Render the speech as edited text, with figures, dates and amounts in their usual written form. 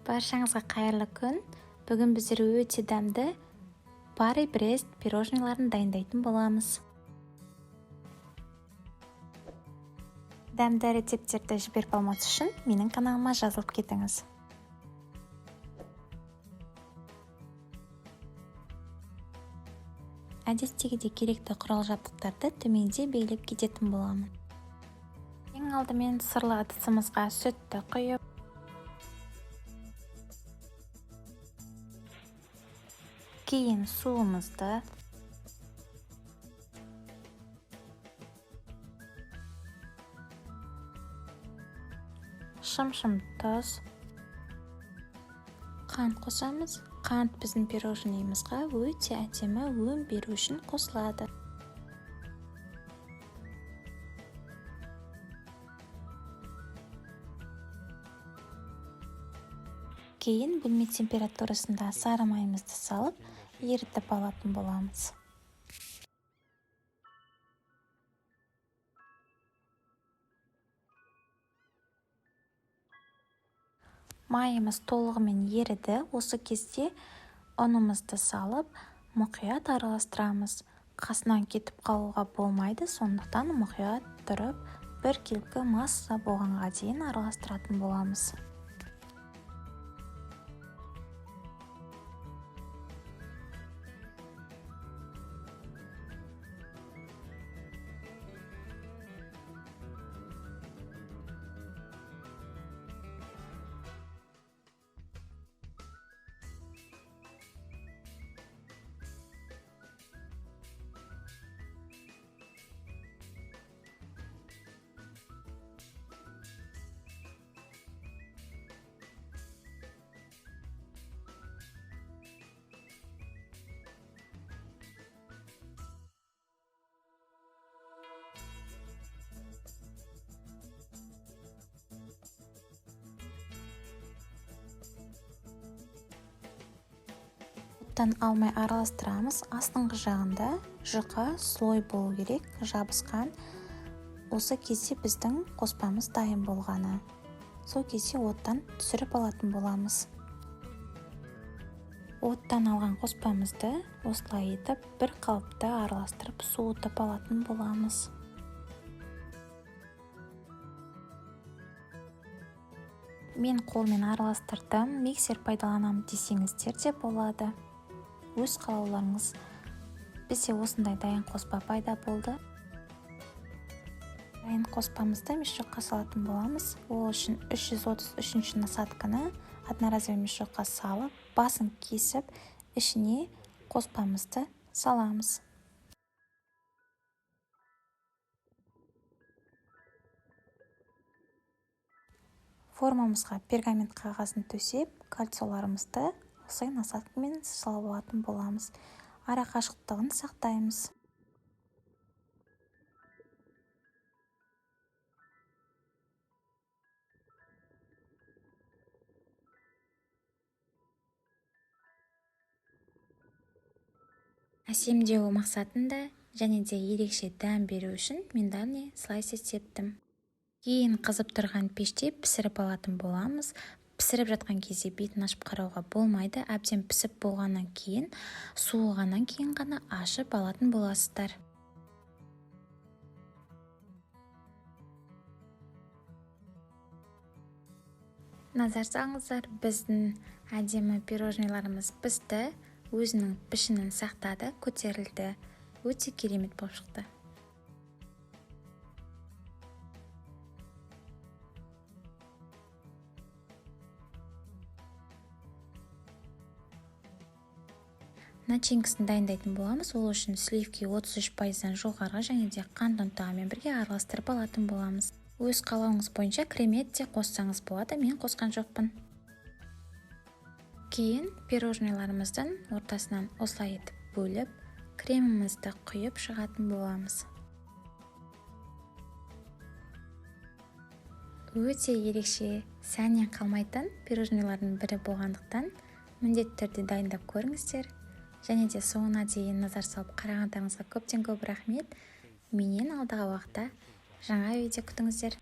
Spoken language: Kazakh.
Баршаңызға қайырлы күн. Бүгін біздер өте дәмді Пари Брест пирожныйларын дайындайтын боламыз. Дәмді рецептерді жіберіп алмас үшін менің каналыма жазылып кетіңіз. Әдеттегідей керекті құрал-жабдықтарды төменде белгілеп кететін боламын. Ең алдымен сырлы ыдысымызға сүтті құйып, кейін суымызды, шым-шым тұз, қант қосамыз. Қант біздің пирожныйымызға өте әдемі өң беру үшін қосылады. Кейін бөлме температурасында сары майымызды салып, ерітіп алатын боламыз. Майымыз толығымен еріді. Осы кезде ұнымызды салып, мұқият араластырамыз. Қасынан кетіп қалуға болмайды, сондықтан мұқият тұрып, бір келкі масса болғанға дейін араластыратын боламыз. Оттан алмай араластырамыз. Астыңғы жағында жұқа слой болу керек, жабысқан. Осы кезде біздің қоспамыз дайын болғаны. Сол кезде оттан түсіріп алатын боламыз. Оттан алған қоспамызды осылай етіп, бір қалыпта араластырып, суытып алатын боламыз. Мен қолмен араластырдым, миксер пайдаланамын десеңіздер де болады. Өз қалауларыңыз. Бізде осындай дайын қоспа пайда болды. Дайын қоспамызды мешокқа салатын боламыз. Ол үшін 333 насадканы одноразовый мешокқа салып, басын кесіп, ішіне қоспамызды саламыз. Формамызға пергамент қағазын төсеп, кольцоларымызды осылай насадкамен салып алатын боламыз. Ара қашықтығын сақтаймыз. Әсемдеу мақсатында және де ерекше дәм беру үшін миндальный слайс септім. Кейін қызып тұрған пеште пісіріп алатын боламыз. Пісіріп жатқан кезде бетін ашып қарауға болмайды. Әбден пісіп болғаннан кейін, суығаннан кейін ғана ашып алатын боласыздар. Назар салыңыздар, біздің әдемі пирожныйларымыз пісті, өзінің пішінін сақтады, көтерілді. Өте керемет болып шықты. Начинкасын дайындайтын боламыз. Ол үшін сливки 33%-дан жоғары және де қант ұнтағымен бірге араластырып алатын боламыз. Өз қалауыңыз бойынша кремет те қоссаңыз болады, мен қосқан жоқпын. Кейін пирожныйларымыздың ортасынан осылай етіп бөліп, кремімізді құйып шығатын боламыз. Өте ерекше, сәннен қалмайтын пирожныйлардың бірі болғандықтан міндетті түрде дайындап көріңіздер. Және де соңына дейін назар салып қарағандарыңызға көптен көп рахмет. Менен алдағы уақытта жаңа видео күтіңіздер.